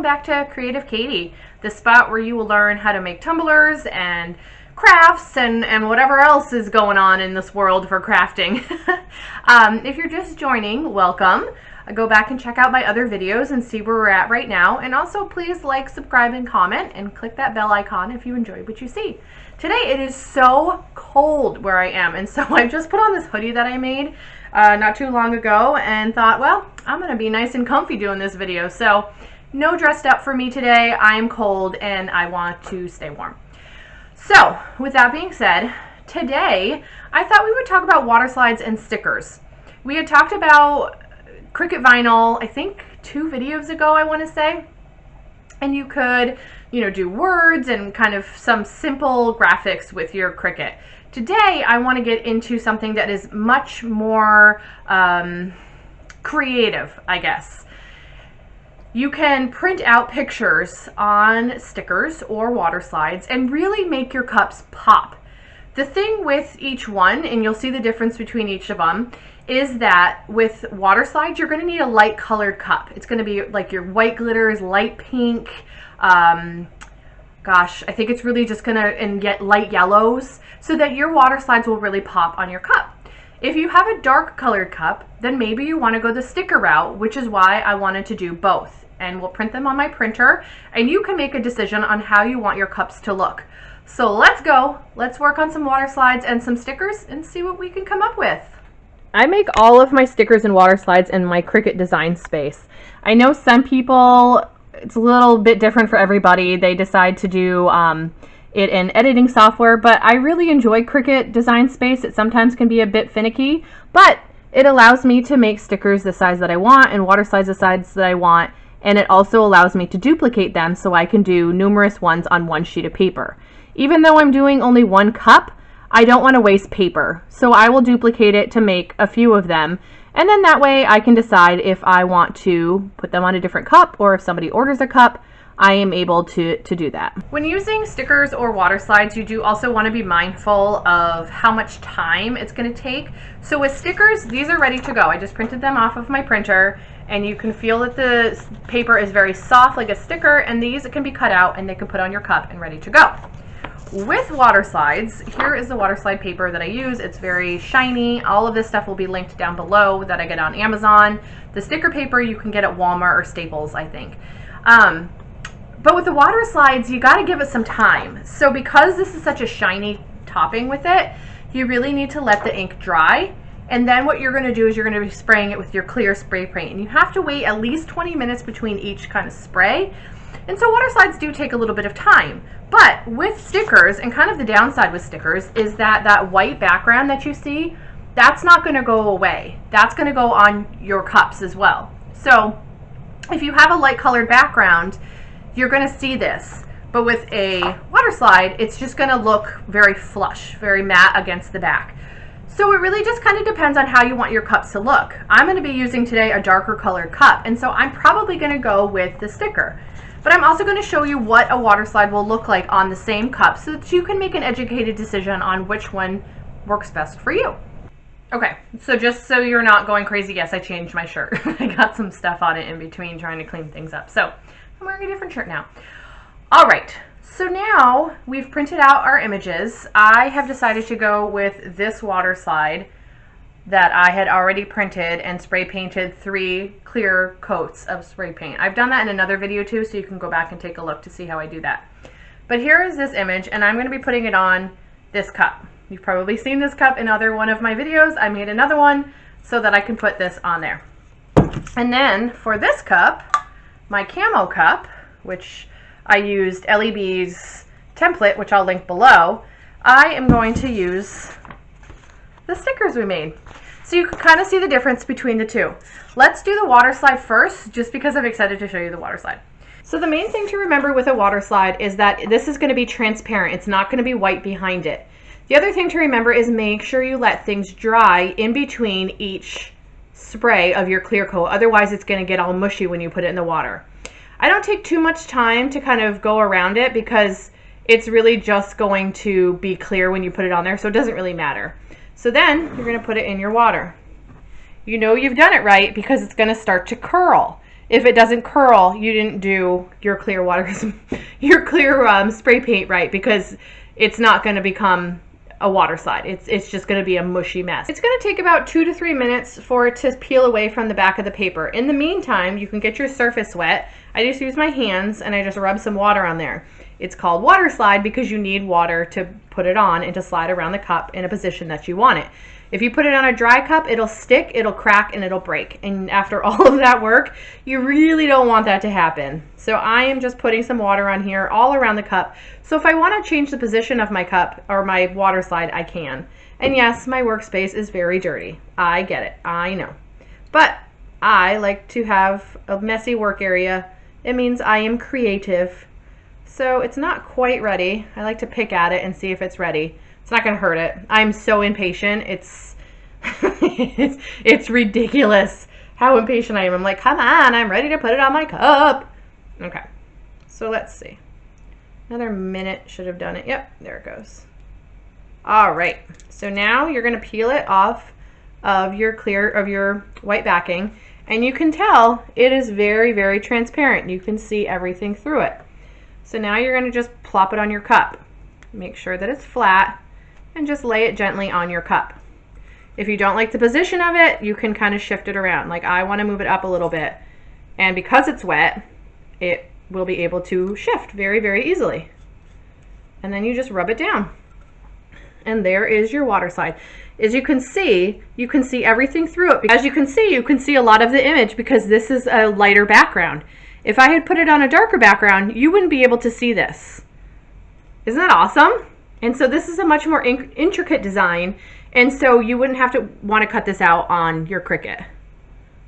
back to Creative Katie, the spot where you will learn how to make tumblers and crafts and whatever else is going on in this world for crafting. If you're just joining, welcome. Go back and check out my other videos and see where we're at right now. And also please like, subscribe, and comment, and click that bell icon if you enjoy what you see. Today it is so cold where I am, and so I just put on this hoodie that I made not too long ago and thought, well, I'm gonna be nice and comfy doing this video. So no dressed up for me today. I'm cold and I want to stay warm. So with that being said, today I thought we would talk about water slides and stickers. We had talked about Cricut vinyl, I think 2 videos ago, I want to say, and you could, do words and kind of some simple graphics with your Cricut. Today I want to get into something that is much more creative, I guess. You can print out pictures on stickers or water slides and really make your cups pop. The thing with each one, and you'll see the difference between each of them, is that with water slides, you're going to need a light colored cup. It's going to be like your white glitters, light pink, gosh, I think it's really just going to, and get light yellows, so that your water slides will really pop on your cup. If you have a dark colored cup, then maybe you want to go the sticker route, which is why I wanted to do both. And we'll print them on my printer, and you can make a decision on how you want your cups to look. So let's go. Let's work on some water slides and some stickers and see what we can come up with. I make all of my stickers and water slides in my Cricut design space. I know some people, it's a little bit different for everybody. They decide to do it in editing software, but I really enjoy Cricut design space. It sometimes can be a bit finicky, but it allows me to make stickers the size that I want and water slides the size that I want, and it also allows me to duplicate them so I can do numerous ones on one sheet of paper. Even though I'm doing only one cup, I don't want to waste paper, so I will duplicate it to make a few of them, and then that way I can decide if I want to put them on a different cup, or if somebody orders a cup, I am able to do that. When using stickers or water slides, you do also want to be mindful of how much time it's going to take. So with stickers, these are ready to go. I just printed them off of my printer, and you can feel that the paper is very soft like a sticker, and these can be cut out and they can put on your cup and ready to go. With water slides, here is the water slide paper that I use. It's very shiny. All of this stuff will be linked down below that I get on Amazon. The sticker paper you can get at Walmart or Staples, I think. But with the water slides, you got to give it some time. So because this is such a shiny topping with it, you really need to let the ink dry. And then what you're going to do is you're going to be spraying it with your clear spray paint. And you have to wait at least 20 minutes between each kind of spray. And so water slides do take a little bit of time. But with stickers, and kind of the downside with stickers, is that that white background that you see, that's not going to go away. That's going to go on your cups as well. So if you have a light colored background, you're going to see this. But with a water slide, it's just going to look very flush, very matte against the back. So it really just kind of depends on how you want your cups to look. I'm going to be using today a darker colored cup, and so I'm probably going to go with the sticker. But I'm also going to show you what a water slide will look like on the same cup so that you can make an educated decision on which one works best for you. Okay, so just so you're not going crazy, yes, I changed my shirt. I got some stuff on it in between trying to clean things up. So I'm wearing a different shirt now. All right, so now we've printed out our images. I have decided to go with this water slide that I had already printed and spray painted 3 clear coats of spray paint. I've done that in another video too, so you can go back and take a look to see how I do that. But here is this image, and I'm going to be putting it on this cup. You've probably seen this cup in one of my videos. I made another one so that I can put this on there. And then for this cup, my camo cup, which I used LEB's template, which I'll link below, I am going to use the stickers we made. So you can kind of see the difference between the two. Let's do the water slide first, just because I'm excited to show you the water slide. So the main thing to remember with a water slide is that this is going to be transparent. It's not going to be white behind it. The other thing to remember is make sure you let things dry in between each spray of your clear coat. Otherwise it's going to get all mushy when you put it in the water. I don't take too much time to kind of go around it because it's really just going to be clear when you put it on there, so it doesn't really matter. So then you're going to put it in your water. You know you've done it right because it's going to start to curl. if it doesn't curl, you didn't do your clear your clear spray paint right, because it's not going to become a water slide. It's just going to be a mushy mess. It's going to take about 2 to 3 minutes for it to peel away from the back of the paper. In the meantime, you can get your surface wet. I just use my hands and I just rub some water on there. It's called water slide because you need water to put it on and to slide around the cup in a position that you want it. If you put it on a dry cup, it'll stick, it'll crack, and it'll break. And after all of that work, you really don't want that to happen. So I am just putting some water on here all around the cup. So if I want to change the position of my cup or my water slide, I can. And yes, my workspace is very dirty. I get it. I know. But I like to have a messy work area. It means I am creative. So it's not quite ready. I like to pick at it and see if it's ready. It's not going to hurt it. I'm so impatient. It's it's ridiculous how impatient I am. I'm like, come on, I'm ready to put it on my cup. Okay, so let's see. Another minute should have done it. Yep, there it goes. All right, so now you're going to peel it off of your white backing, and you can tell it is very, very transparent. You can see everything through it. So now you're going to just plop it on your cup. Make sure that it's flat and just lay it gently on your cup. If you don't like the position of it, you can kind of shift it around. Like I want to move it up a little bit. And because it's wet, it will be able to shift very, very easily. And then you just rub it down. And there is your water slide. As you can see everything through it. As you can see a lot of the image because this is a lighter background. If I had put it on a darker background, you wouldn't be able to see this. Isn't that awesome? And so this is a much more intricate design, and so you wouldn't have to want to cut this out on your Cricut.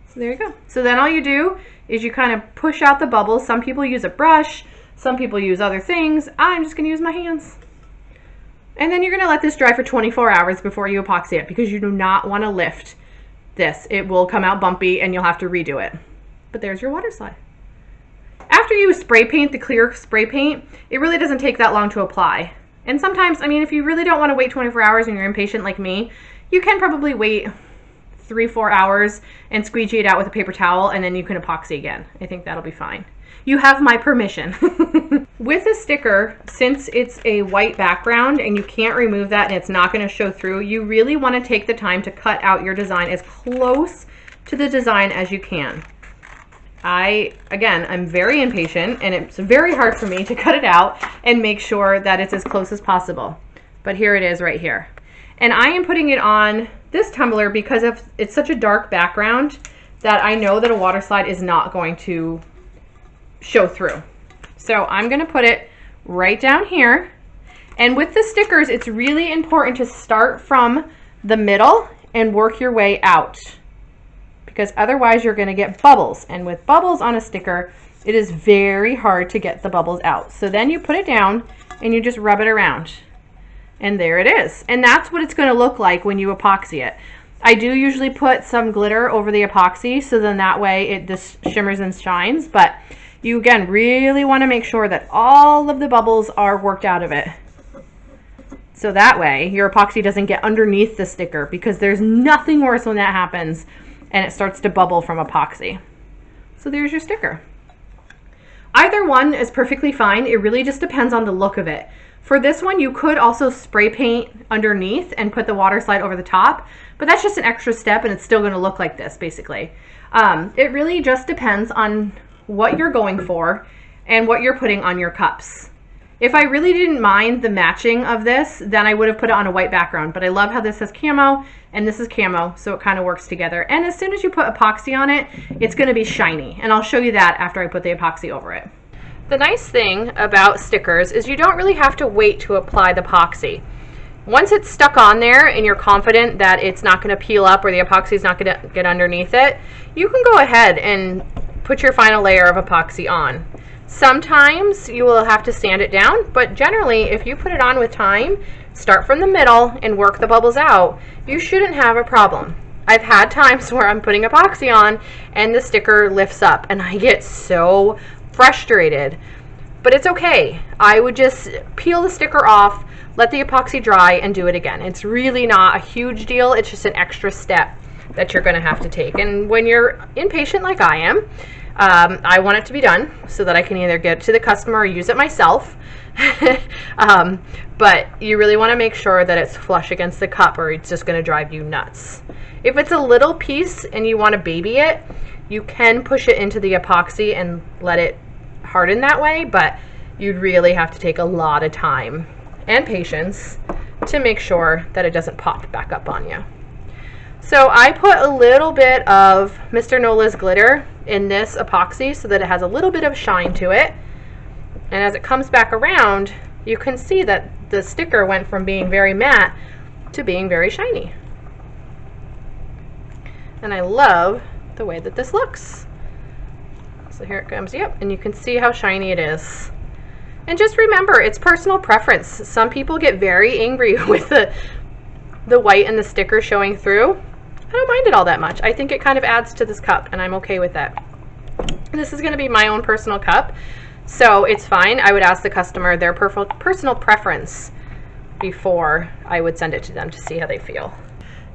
So there you go. So then all you do is you kind of push out the bubbles. Some people use a brush, some people use other things. I'm just going to use my hands. And then you're going to let this dry for 24 hours before you epoxy it because you do not want to lift this. It will come out bumpy and you'll have to redo it. But there's your water slide. After you spray paint, the clear spray paint, it really doesn't take that long to apply. And sometimes, I mean, if you really don't want to wait 24 hours and you're impatient like me, you can probably wait 3-4 hours and squeegee it out with a paper towel, and then you can epoxy again. I think that'll be fine. You have my permission. With a sticker, since it's a white background and you can't remove that and it's not going to show through, you really want to take the time to cut out your design as close to the design as you can. I'm very impatient and it's very hard for me to cut it out and make sure that it's as close as possible. But here it is right here. And I am putting it on this tumbler because it's such a dark background that I know that a water slide is not going to show through. So I'm going to put it right down here. And with the stickers, it's really important to start from the middle and work your way out, because otherwise you're going to get bubbles. And with bubbles on a sticker, it is very hard to get the bubbles out. So then you put it down and you just rub it around. And there it is. And that's what it's going to look like when you epoxy it. I do usually put some glitter over the epoxy, so then that way this shimmers and shines. But you, again, really want to make sure that all of the bubbles are worked out of it. So that way your epoxy doesn't get underneath the sticker, because there's nothing worse when that happens and it starts to bubble from epoxy. So there's your sticker. Either one is perfectly fine. It really just depends on the look of it. For this one, you could also spray paint underneath and put the water slide over the top, but that's just an extra step and it's still going to look like this basically. It really just depends on what you're going for and what you're putting on your cups. If I really didn't mind the matching of this, then I would have put it on a white background, but I love how this has camo and this is camo, so it kind of works together. And as soon as you put epoxy on it, it's going to be shiny, and I'll show you that after I put the epoxy over it. The nice thing about stickers is you don't really have to wait to apply the epoxy. Once it's stuck on there and you're confident that it's not going to peel up or the epoxy is not going to get underneath it, you can go ahead and put your final layer of epoxy on. Sometimes you will have to sand it down, but generally if you put it on with time, start from the middle and work the bubbles out, you shouldn't have a problem. I've had times where I'm putting epoxy on and the sticker lifts up and I get so frustrated, but it's okay. I would just peel the sticker off, let the epoxy dry, and do it again. It's really not a huge deal. It's just an extra step that you're going to have to take. And when you're impatient like I am, I want it to be done so that I can either get it to the customer or use it myself. But you really want to make sure that it's flush against the cup, or it's just going to drive you nuts. If it's a little piece and you want to baby it, you can push it into the epoxy and let it harden that way, but you'd really have to take a lot of time and patience to make sure that it doesn't pop back up on you. So I put a little bit of Mr. Nola's glitter in this epoxy so that it has a little bit of shine to it. And as it comes back around, you can see that the sticker went from being very matte to being very shiny. And I love the way that this looks. So here it comes, yep, and you can see how shiny it is. And just remember, it's personal preference. Some people get very angry with the white and the sticker showing through. I don't mind it all that much. I think it kind of adds to this cup, and I'm okay with that. And this is going to be my own personal cup, so it's fine. I would ask the customer their personal preference before I would send it to them to see how they feel.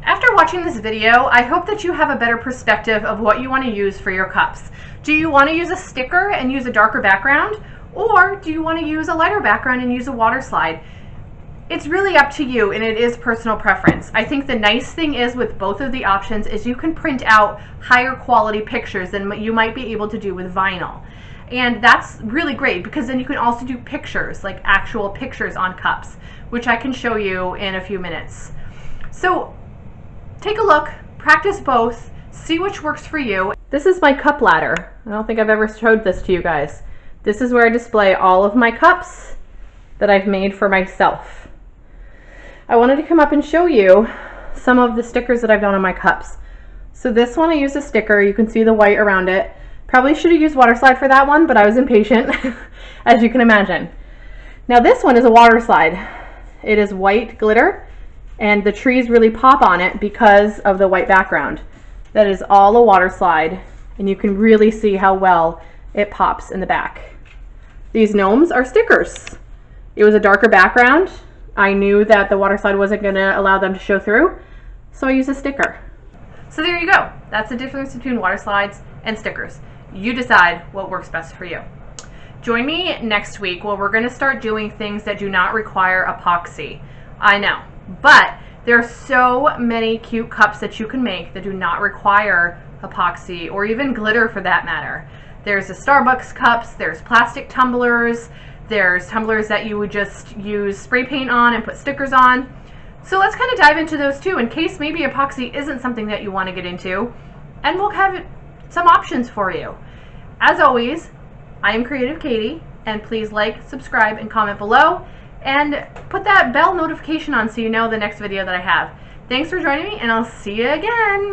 After watching this video, I hope that you have a better perspective of what you want to use for your cups. Do you want to use a sticker and use a darker background? Or do you want to use a lighter background and use a water slide? It's really up to you, and it is personal preference. I think the nice thing is with both of the options is you can print out higher quality pictures than you might be able to do with vinyl. And that's really great because then you can also do pictures, like actual pictures on cups, which I can show you in a few minutes. So take a look, practice both, see which works for you. This is my cup ladder. I don't think I've ever showed this to you guys. This is where I display all of my cups that I've made for myself. I wanted to come up and show you some of the stickers that I've done on my cups. So this one I used a sticker, you can see the white around it. Probably should have used Waterslide for that one, but I was impatient, as you can imagine. Now this one is a water slide. It is white glitter, and the trees really pop on it because of the white background. That is all a water slide, and you can really see how well it pops in the back. These gnomes are stickers. It was a darker background. I knew that the water slide wasn't going to allow them to show through, so I used a sticker. So there you go. That's the difference between water slides and stickers. You decide what works best for you. Join me next week where we're going to start doing things that do not require epoxy. I know, but there are so many cute cups that you can make that do not require epoxy or even glitter for that matter. There's the Starbucks cups, there's plastic tumblers, there's tumblers that you would just use spray paint on and put stickers on. So let's kind of dive into those too, in case maybe epoxy isn't something that you want to get into, and we'll have some options for you. As always, I am Creative Katie, and please like, subscribe, and comment below, and put that bell notification on so you know the next video that I have. Thanks for joining me, and I'll see you again.